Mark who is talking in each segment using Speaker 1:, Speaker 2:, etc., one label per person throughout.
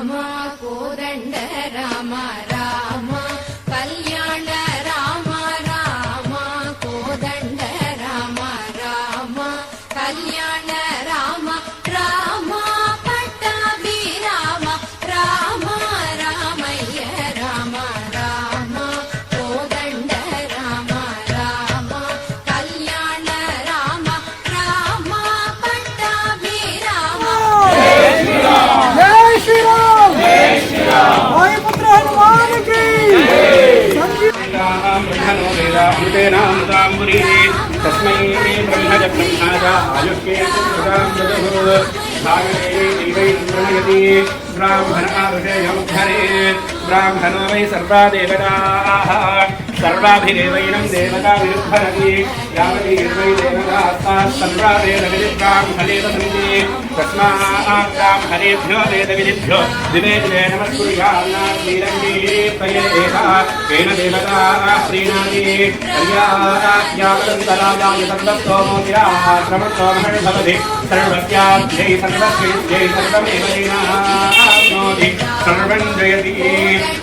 Speaker 1: రామ కోదండ రామ రామ కళ్యాణ రామ రామ కోదండ రామ రామ కళ్యాణ రామ రామ పట్టాభి రామ రామ రామయ్య రామ రామ కోదండ రామ రామ కళ్యాణ రామ రామ పట్టాభి రామ
Speaker 2: जय श्री राम भाई पुत्र हनुमान की
Speaker 3: तस्मै ब्रह्मज ब्रह्माज आयुष्येति ब्राह्मण आरुषेयमुद्धरेत् ब्राह्मणो वै सर्वा देवताः सर्वाभिदेवैनं देवता विरुद्धरति यावतीर्वै देवतास्ताः सर्वा वेदविधिब्राह्मणेव सन्ति तस्मात् ब्राह्मणेभ्यो वेदविधिभ्यो दिवे दिवे नमस्कुर्यान्नास्मीरङ्गीर्पयेत येन देवताः प्रीणाति यावदन्तरायाय सर्वस्तोमो गिराक्रमस्तो महर्भवति सर्वस्याद्यै सर्वस्यै सर्वमेव लीनाप्नोति सर्वं जयति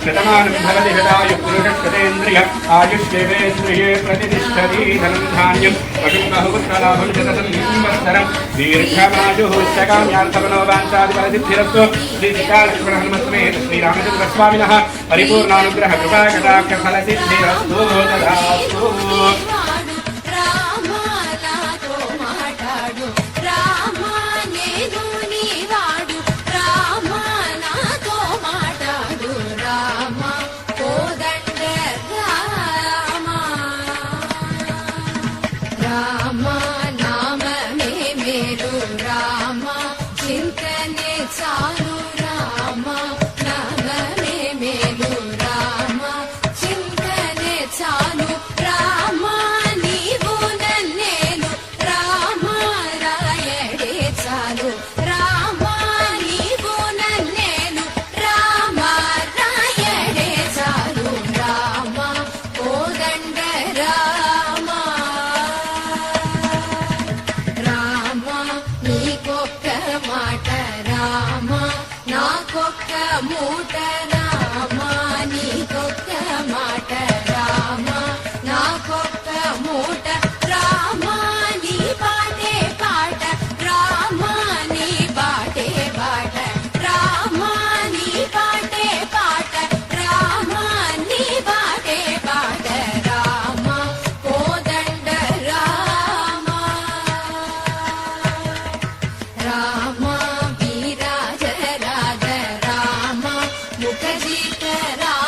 Speaker 3: शतमानं भवति शतायुः पुरुषशतेन्द्रिय आयुष्येवेन्द्रिये प्रतिष्ठति धनं धान्यं पशुं बहुपुत्रलाभं शतसंवत्सरं दीर्घमायुः काम्यार्थमनोवाञ्छादिफलसिद्धिरस्तु श्रीसीतालक्ष्मणहनुमत्समेत श्रीरामचन्द्रस्वामिनः परिपूर्णानुग्रहकृपाकटाक्षफलसिद्धिरस्तु तथास्तु
Speaker 1: రామ నామ మేరు రామ చింతనే చాలు రామ నామ మేరు రామ చింతనే చాలు రామ నీవు నన్నేను రామ రాయడే చాలు రామ నీవు నన్నేను రామ రాయడే చాలు రామ కోదండ రామ రామ నీకొక్క మాట రామ నాకొక్క మూట రామ నీకొక్క మాట రామ నాకొక్క మూట రామ నీ బాటే పాట రామ నీ బాటే బాట రామ నీ బాటే పాట రామ నీ బాటే పాట రామ కోదండ రామ రామ వీరాజ రాజ రామ ముఖజిత రామ